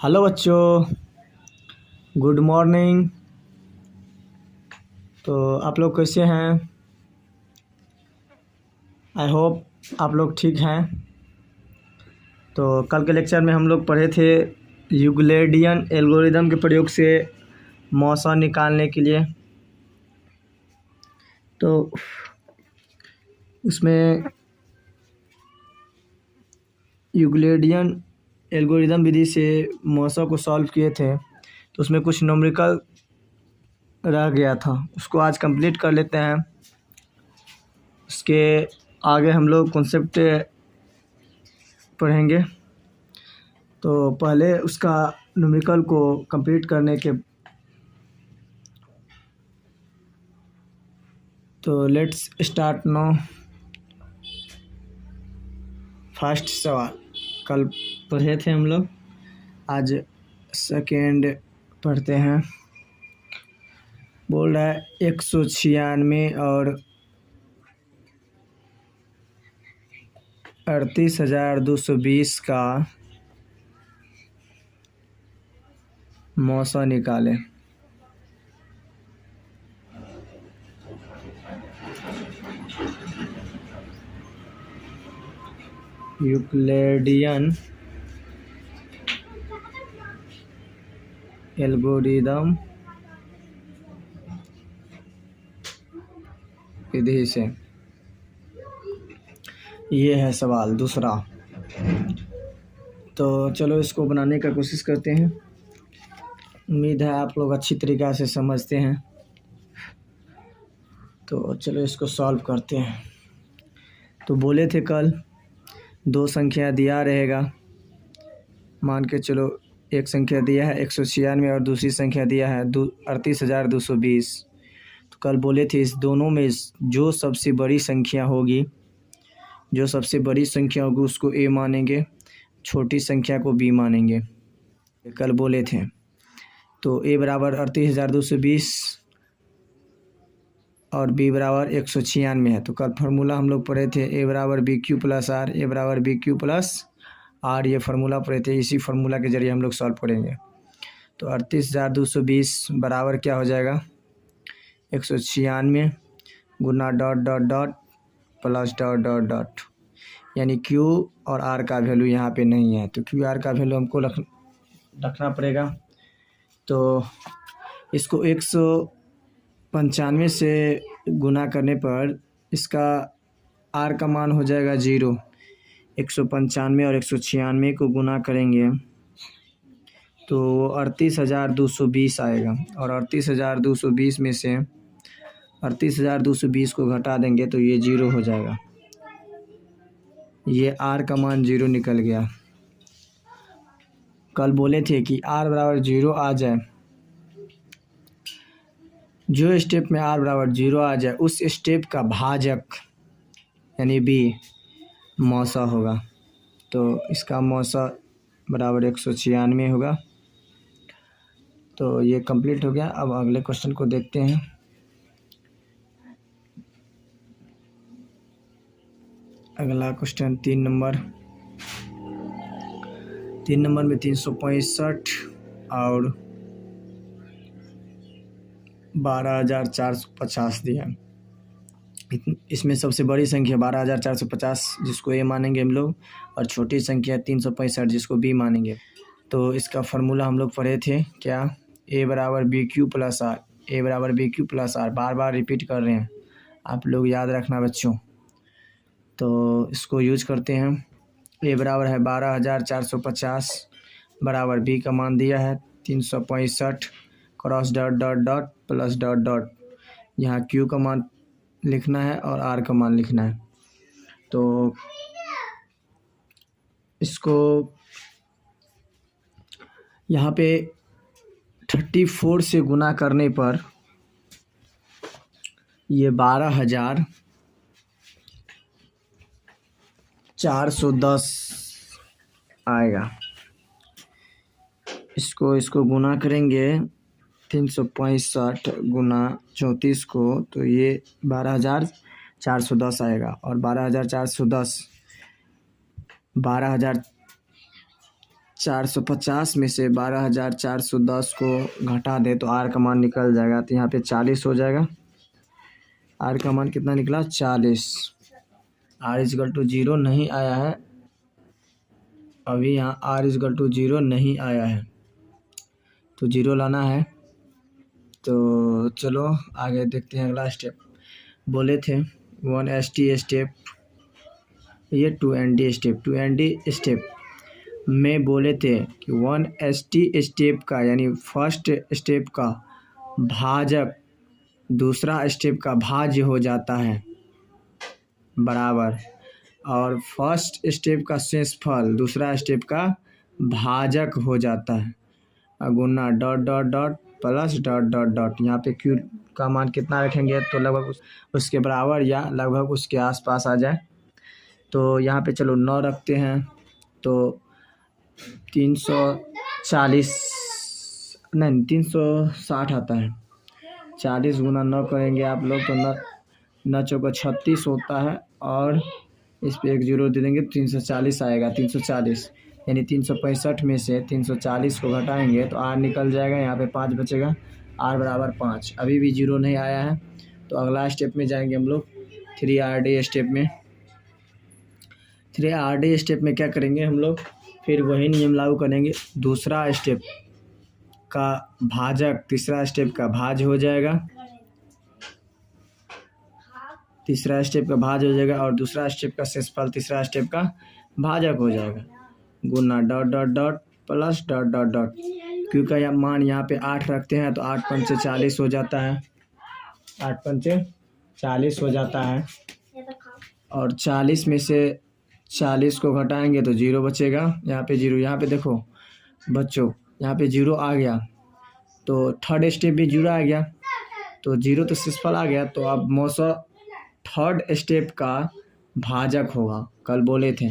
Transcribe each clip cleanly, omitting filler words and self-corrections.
Hello बच्चों, good morning. तो आप लोग कैसे हैं? आई होप आप लोग ठीक हैं। तो कल के लेक्चर में हम लोग पढ़े थे यूक्लिडियन एल्गोरिदम के प्रयोग से मौसा निकालने के लिए। तो उसमें यूक्लिडियन एल्गोरिदम विधि से मौसा को सॉल्व किए थे, तो उसमें कुछ न्यूमेरिकल रह गया था, उसको आज कंप्लीट कर लेते हैं। उसके आगे हम लोग कॉन्सेप्ट पढ़ेंगे। तो पहले उसका न्यूमेरिकल को कंप्लीट करने के तो लेट्स स्टार्ट नाउ। फर्स्ट सवाल कल पढ़े थे हम लोग, आज सेकेंड पढ़ते हैं। बोल रहा है 196 और 38,220 का मौसा निकाले। यूक्लिडियन एल्गोरिदम विधि से, ये है सवाल दूसरा। तो चलो इसको बनाने का कोशिश करते हैं। उम्मीद है आप लोग अच्छी तरीक़ा से समझते हैं। तो चलो इसको सॉल्व करते हैं। तो बोले थे कल दो संख्या दिया रहेगा, मान के चलो एक संख्या दिया है 196 और दूसरी संख्या दिया है 38,220। तो कल बोले थे इस दोनों में जो सबसे बड़ी संख्या होगी उसको ए मानेंगे, छोटी संख्या को बी मानेंगे, कल बोले थे। तो ए बराबर 38,220 और बी बराबर 196 है। तो कल फार्मूला हम लोग पढ़े थे ए बराबर B Q plus R, A बराबर बी क्यू प्लस आर, ये फार्मूला पढ़े थे। इसी फार्मूला के ज़रिए हम लोग सॉल्व करेंगे। तो 38,220 बराबर क्या हो जाएगा 196 गुना dot dot dot plus dot dot dot, यानी क्यू और आर का वैल्यू यहाँ पे नहीं है, तो क्यू आर का वैल्यू हमको रखना पड़ेगा। तो इसको 195 से गुना करने पर इसका आर का मान हो जाएगा 0। 195 और 196 को गुना करेंगे तो 38,220 आएगा, और 38,220 में से 38,220 को घटा देंगे तो ये 0 हो जाएगा। ये आर का मान 0 निकल गया। कल बोले थे कि आर बराबर 0 आ जाए, जो स्टेप में आर बराबर 0 आ जाए उस स्टेप का भाजक यानी बी मौसा होगा। तो इसका मौसा बराबर 196 होगा। तो ये कंप्लीट हो गया। अब अगले क्वेश्चन को देखते हैं। अगला क्वेश्चन 3 नंबर में 365 और 12,450 दिया। इसमें सबसे बड़ी संख्या 12,450 जिसको ए मानेंगे हम लोग, और छोटी संख्या 365 जिसको बी मानेंगे। तो इसका फार्मूला हम लोग पढ़े थे क्या, ए बराबर B Q plus R, A बराबर बी क्यू प्लस आर। बार बार रिपीट कर रहे हैं, आप लोग याद रखना बच्चों। तो इसको यूज करते हैं। ए बराबर है 12,450 बराबर बी का मान दिया है 365 cross dot dot dot plus dot dot, यहाँ क्यू का मान लिखना है और आर का मान लिखना है। तो इसको यहाँ पे 34 से गुना करने पर ये 12,410 आएगा। इसको गुना करेंगे 365 गुना 34 को, तो ये 12,410 आएगा। और 12,410 450 में से 12,410 को घटा दे तो आर का मान निकल जाएगा। तो यहाँ पे 40 हो जाएगा। आर का मान कितना निकला? 40। आर इजकल टू 0 नहीं आया है अभी, यहाँ आर इजकल टू 0 नहीं आया है तो 0 लाना है। तो चलो आगे देखते हैं अगला स्टेप। बोले थे 1ST स्टेप, ये 2ND स्टेप। 2ND स्टेप में बोले थे कि 1ST स्टेप का यानी फर्स्ट स्टेप का भाजक दूसरा स्टेप का भाज्य हो जाता है बराबर, और फर्स्ट स्टेप का शेषफल दूसरा स्टेप का भाजक हो जाता है, गुना dot dot dot plus dot dot dot. यहाँ पे क्यू का मान कितना रखेंगे तो लगभग उसके बराबर या लगभग उसके आसपास आ जाए। तो यहाँ पे चलो 9 रखते हैं तो 340 नहीं 360 आता है। 40 गुना 9 करेंगे आप लोग तो 9 चौका 36 होता है, और इस पे एक 0 दे देंगे 340 आएगा। 340 यानी 365 में से 340 को घटाएंगे तो आर निकल जाएगा। यहाँ पे 5 बचेगा, आर बराबर 5। अभी भी 0 नहीं आया है तो अगला स्टेप में जाएंगे हम लोग 3RD स्टेप में। 3RD स्टेप में क्या करेंगे हम लोग, फिर वही नियम लागू करेंगे। दूसरा स्टेप का भाजक तीसरा स्टेप का भाज्य हो जाएगा, तीसरा स्टेप का भाज्य हो जाएगा, और दूसरा स्टेप का शेषफल तीसरा स्टेप का भाजक हो जाएगा, गुना dot dot dot plus dot dot dot. Q का मान यहाँ पे 8 रखते हैं तो 8 पंचे 40 हो जाता है, 8 पंचे 40 हो जाता है, और 40 में से 40 को घटाएंगे तो 0 बचेगा। यहाँ पे 0, यहाँ पे देखो बच्चों यहाँ पे 0 आ गया तो थर्ड स्टेप भी 0 आ गया, तो 0 तो शेषफल आ गया। तो अब मौसा थर्ड स्टेप का भाजक होगा। कल बोले थे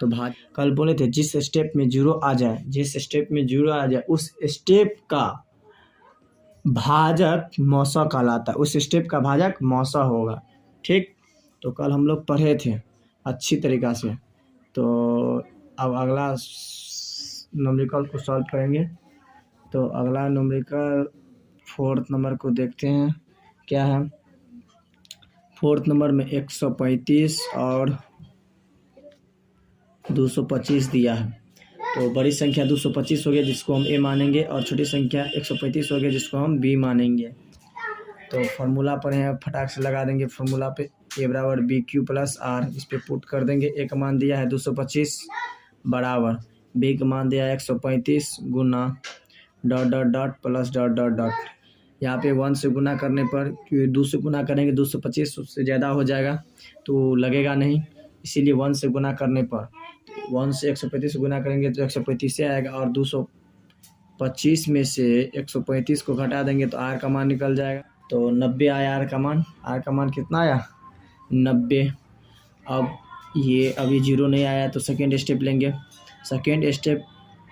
तो कल बोले थे जिस स्टेप में 0 आ जाए, जिस स्टेप में 0 आ जाए उस स्टेप का भाजक मौसा कहलाता है, उस स्टेप का भाजक मौसा होगा। ठीक, तो कल हम लोग पढ़े थे अच्छी तरीक़ा से। तो अब अगला न्यूमेरिकल को सॉल्व करेंगे। तो अगला न्यूमेरिकल 4th नंबर को देखते हैं क्या है। 4th नंबर में 135 और 225 दिया है। तो बड़ी संख्या 225 हो गया जिसको हम ए मानेंगे, और छोटी संख्या 135 हो गया जिसको हम बी मानेंगे। तो फार्मूला पर है, फटाक से लगा देंगे फार्मूला पे। ए बराबर BQ प्लस आर, इस पर पुट कर देंगे। ए का मान दिया है 225 बराबर बी का मान दिया है 135 गुना dot dot dot plus dot dot dot. यहाँ पे 1 से गुना करने पर, क्योंकि 2 से गुना करेंगे 225 उससे ज़्यादा हो जाएगा तो लगेगा नहीं, इसीलिए 1 से गुना करने पर 1 से 135 गुना करेंगे तो 135 से आएगा, और 225 में से 135 को घटा देंगे तो आर का मान निकल जाएगा। तो 90 आया आर का मान। आर का मान कितना आया? 90। अब ये अभी 0 नहीं आया तो सेकेंड स्टेप लेंगे। सेकेंड स्टेप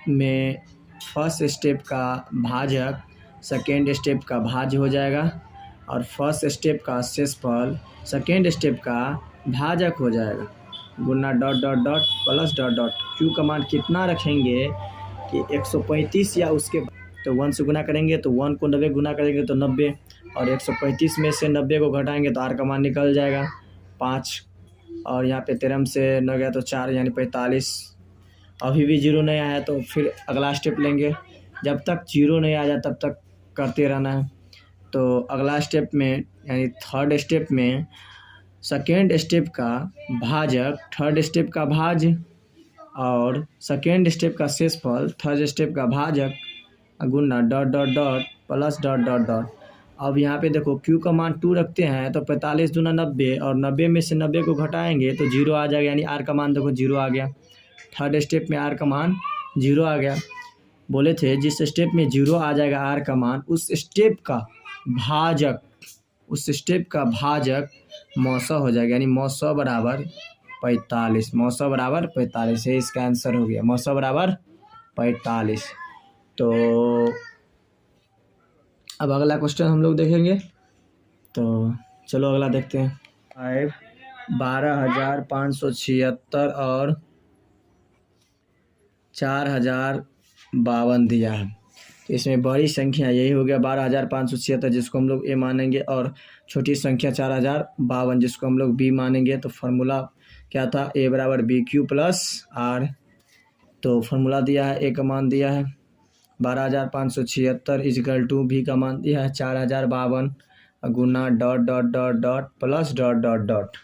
में फर्स्ट स्टेप का भाजक सेकेंड स्टेप का भाज्य हो जाएगा, और फर्स्ट स्टेप का शेषफल सेकेंड स्टेप का भाजक हो जाएगा, गुना dot dot dot plus dot dot. Q का मान कितना रखेंगे कि 135 या उसके, तो 1 से गुना करेंगे तो 1 को 90 गुना करेंगे तो 90, और 135 में से 90 को घटाएंगे तो आर का मान निकल जाएगा 5, और यहाँ पे 13 से 9 गया तो 4 यानी 45। अभी भी 0 नहीं आया तो फिर अगला स्टेप लेंगे। जब तक 0 नहीं आ जाए तब तक करते रहना है। तो अगला स्टेप में यानी थर्ड स्टेप में सेकेंड स्टेप का भाजक थर्ड स्टेप का भाज्य, और सेकेंड स्टेप का शेषफल थर्ड स्टेप का भाजक, गुना dot dot dot plus dot dot dot. अब यहाँ पे देखो क्यू का मान 2 रखते हैं तो 45 दूना 90, और 90 में से 90 को घटाएंगे तो 0 आ जाएगा, यानी आर का मान देखो 0 आ गया। थर्ड स्टेप में आर का मान 0 आ गया। बोले थे जिस स्टेप में 0 आ जाएगा आर का मान, उस स्टेप का भाजक, उस स्टेप का भाजक मौसा हो जाएगा, यानी मौसा बराबर 45। मौसा बराबर 45 है, इसका आंसर हो गया मौसा बराबर 45। तो अब अगला क्वेश्चन हम लोग देखेंगे। तो चलो अगला देखते हैं। 12,576 और 4052 दिया है। तो इसमें बड़ी संख्या यही हो गया 12,576 जिसको हम लोग ए मानेंगे, और छोटी संख्या 4052 जिसको हम लोग बी मानेंगे। तो फार्मूला क्या था, ए बराबर बी क्यू प्लस आर। तो फार्मूला दिया है, ए का मान दिया है 12,576 इजिकल टू बी का मान दिया है 4052 गुना dot dot dot dot plus dot dot dot.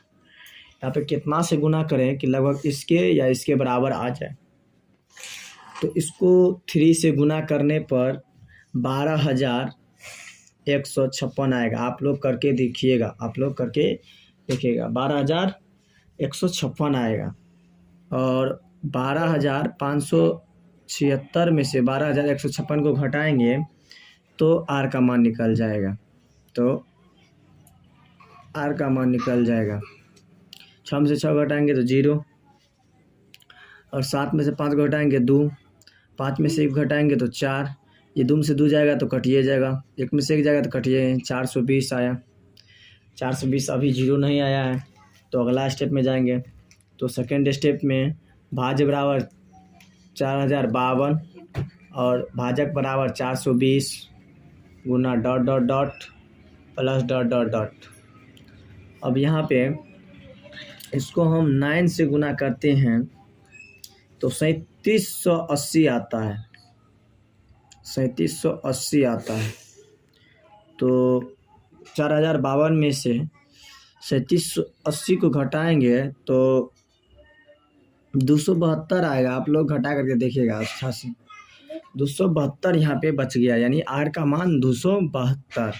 यहाँ पे कितना से गुना करें कि लगभग इसके या इसके बराबर आ जाए। तो इसको 3 से गुना करने पर 12,156 आएगा। आप लोग करके देखिएगा, 12,156 आएगा। और 12,576 में से 12,156 को घटाएंगे तो आर का मान निकल जाएगा। तो आर का मान निकल जाएगा, 6 में से 6 घटाएंगे तो 0, और 7 में से 5 घटाएंगे 2, 5 में से 1 घटाएंगे तो 4, ये 2 में से 2 जाएगा तो कटिए जाएगा, 1 में से 1 जाएगा तो कटिए, 420 आया। 420 अभी 0 नहीं आया है, तो अगला स्टेप में जाएंगे। तो सेकेंड स्टेप में भाज्य बराबर 4052 और भाजक बराबर 420 गुना dot dot dot plus dot dot dot. अब यहाँ पे इसको हम 9 से गुना करते हैं तो 3780 आता है, 3780 आता है। तो 4052 में से 3780 को घटाएंगे तो 272 आएगा। आप लोग घटा करके देखिएगा अच्छा से, 272 यहाँ पे बच गया, यानी आर का मान 272।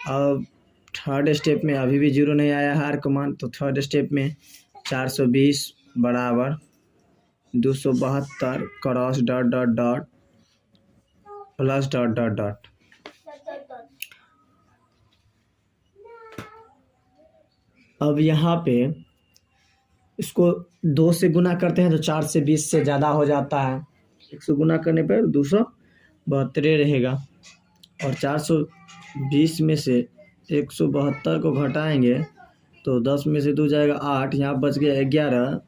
अब थर्ड स्टेप में अभी भी 0 नहीं आया है आर का मान, तो थर्ड स्टेप में 420 बराबर 272 cross dot dot dot plus dot dot dot. अब यहाँ पे इसको 2 से गुना करते हैं तो 4 से 20 से ज़्यादा हो जाता है। 100 गुना करने पर 272 रहेगा, और 420 में से 172 को घटाएंगे तो 10 में से 2 जाएगा 8, यहाँ बच गया 11,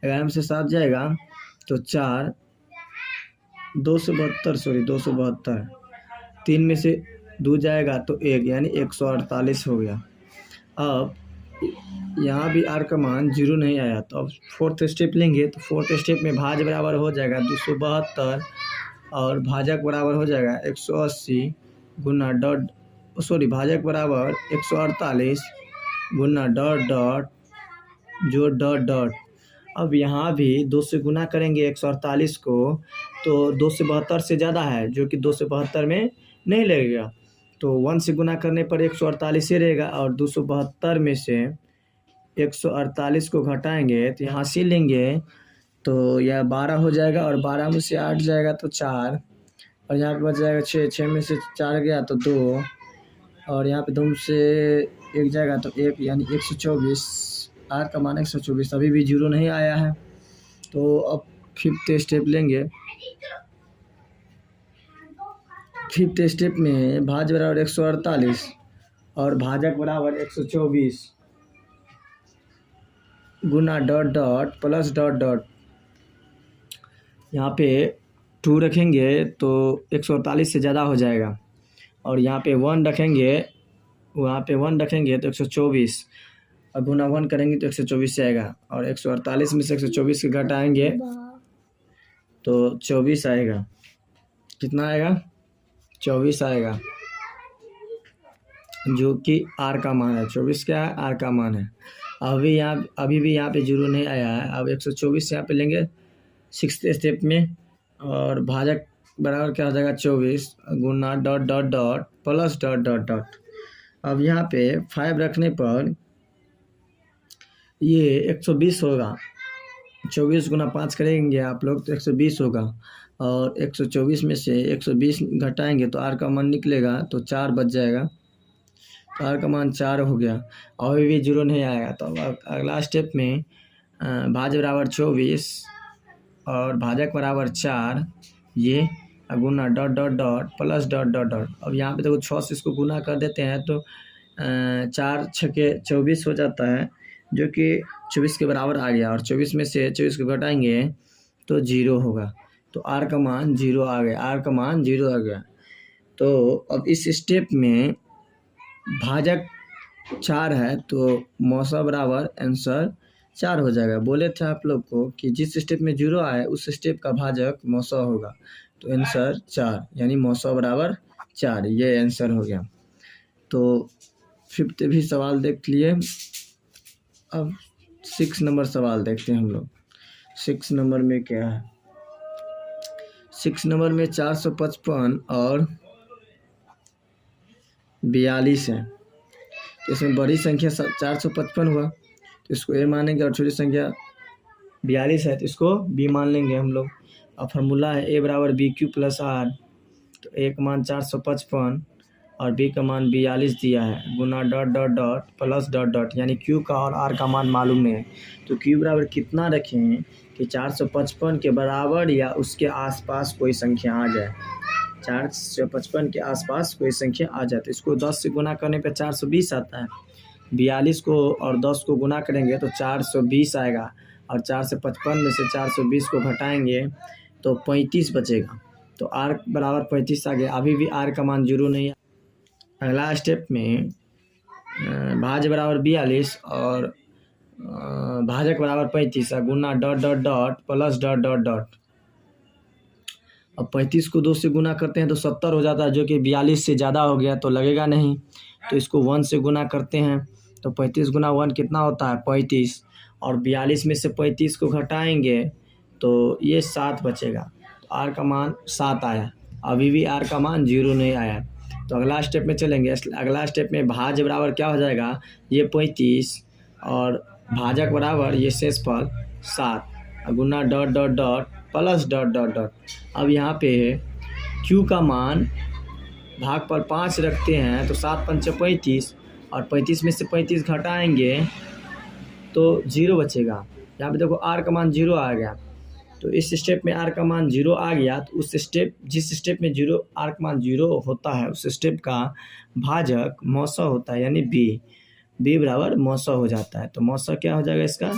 11 में से 7 जाएगा तो 4, 272 3 में से 2 जाएगा तो 1, यानी 148 हो गया। अब यहाँ भी आर का मान 0 नहीं आया, तो अब फोर्थ स्टेप लेंगे। तो फोर्थ स्टेप में भाज्य बराबर हो जाएगा 272 और भाजक बराबर हो जाएगा 180 गुना भाजक बराबर 148 गुना डॉट डॉट जो डॉट डॉट। अब यहाँ भी 2 से गुना करेंगे 148 को, तो 272 से ज़्यादा है जो कि 272 में नहीं लगेगा, तो 1 से गुना करने पर 148 ही रहेगा, और 272 में से 148 को घटाएंगे तो यहाँ से लेंगे तो यह 12 हो जाएगा, और 12 में से 8 जाएगा तो 4, और यहाँ पे बच जाएगा 6, 6 में से 4 गया तो 2, और यहाँ पे 2 में से 1 जाएगा तो 1, यानी 124। आर का मान 124, अभी भी 0 नहीं आया है। तो अब फिफ्थ स्टेप लेंगे। फिफ्थ स्टेप में भाज्य बराबर 148 और भाजक बराबर 124 गुना dot dot plus dot dot. यहाँ पे 2 रखेंगे तो 148 से ज़्यादा हो जाएगा, और यहाँ पे 1 रखेंगे, वहाँ पे 1 रखेंगे तो 124, और गुना 1 करेंगे तो 124 से आएगा, और 148 में से 124 के घटाएंगे तो 24 आएगा। कितना आएगा? 24 आएगा, जो कि आर का मान है। 24 क्या है? आर का मान है। अभी भी यहाँ पे 0 नहीं आया है। अब 124 यहाँ पे लेंगे सिक्स्थ स्टेप में, और भाजक बराबर क्या हो जाएगा 24 गुना dot dot dot plus dot dot dot. अब यहाँ पे 5 रखने पर ये 120 होगा, 24 गुना 5 करेंगे आप लोग तो 120 होगा, और 124 में से 120 घटाएंगे तो आर का मान निकलेगा तो 4 बच जाएगा, तो आर का मान 4 हो गया। अभी भी 0 नहीं आएगा, तो अब अगला स्टेप में भाज्य बराबर 24 और भाजक बराबर 4, ये गुना dot dot dot plus dot dot dot. अब यहाँ पे देखो 6 से इसको गुना कर देते हैं तो 4 छके 24 हो जाता है, जो कि 24 के बराबर आ गया, और 24 में से 24 को घटाएंगे तो 0 होगा। तो r का मान 0 आ गया, r का मान 0 आ गया। तो अब इस स्टेप में भाजक 4 है तो मौसा बराबर आंसर 4 हो जाएगा। बोले थे आप लोग को कि जिस स्टेप में 0 आए उस स्टेप का भाजक मौसा होगा, तो आंसर 4 यानी मौसा बराबर 4, ये आंसर हो गया। तो 5th भी सवाल देख लिए। अब 6 नंबर सवाल देखते हैं हम लोग। 6 नंबर में क्या है? 6 नंबर में 455 और 42 है। तो इसमें बड़ी संख्या 455 हुआ तो इसको ए मानेंगे, और छोटी संख्या 42 है तो इसको बी मान लेंगे हम लोग। अब फार्मूला है ए बराबर बी क्यू प्लस आर। तो ए का मान 455 और बी का मान 42 दिया है, गुना dot dot dot plus dot dot, यानी क्यू का और आर का मान मालूम नहीं है। तो क्यू बराबर कितना रखें कि 455 के बराबर या उसके आसपास कोई संख्या आ जाए। 455 के आसपास कोई संख्या आ जाए तो इसको 10 से गुना करने पे 420 आता है। 42 को और 10 को गुना करेंगे तो 420 आएगा, और 455 में से 420 को घटाएंगे तो 35 बचेगा। तो r बराबर 35 आ गया। अभी भी r का मान 0 नहीं है। अगला स्टेप में भाज्य बराबर 42 और भाजक बराबर 35 है, गुना dot dot dot plus dot dot dot. अब 35 को 2 से गुना करते हैं तो 70 हो जाता है, जो कि 42 से ज़्यादा हो गया तो लगेगा नहीं। तो इसको 1 से गुना करते हैं तो 35 गुना 1 कितना होता है? 35, और 42 में से 35 को घटाएंगे तो ये 7 बचेगा। तो r का मान 7 आया। अभी भी r का मान 0 नहीं आया। तो अगला स्टेप में चलेंगे। अगला स्टेप में भाज्य बराबर क्या हो जाएगा? ये 35 और भाजक बराबर ये शेषफल 7, गुना dot dot dot plus dot dot dot. अब यहाँ पे q का मान भाग पर 5 रखते हैं तो 7 पंचे 35, और 35 में से 35 घटाएंगे तो 0 बचेगा। यहाँ पे देखो r का मान 0 आ गया। तो इस स्टेप में r का मान 0 आ गया तो उस स्टेप जिस स्टेप में r का मान 0 होता है उस स्टेप का भाजक मौसा होता है, यानी b बराबर मौसा हो जाता है। तो मौसा क्या हो जाएगा इसका?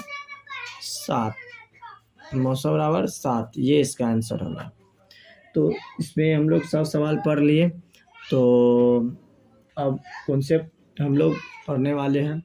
7। मौसा बराबर 7, ये इसका आंसर होगा। तो इसमें हम लोग सब सवाल पढ़ लिए। तो अब कॉन्सेप्ट हम लोग पढ़ने वाले हैं।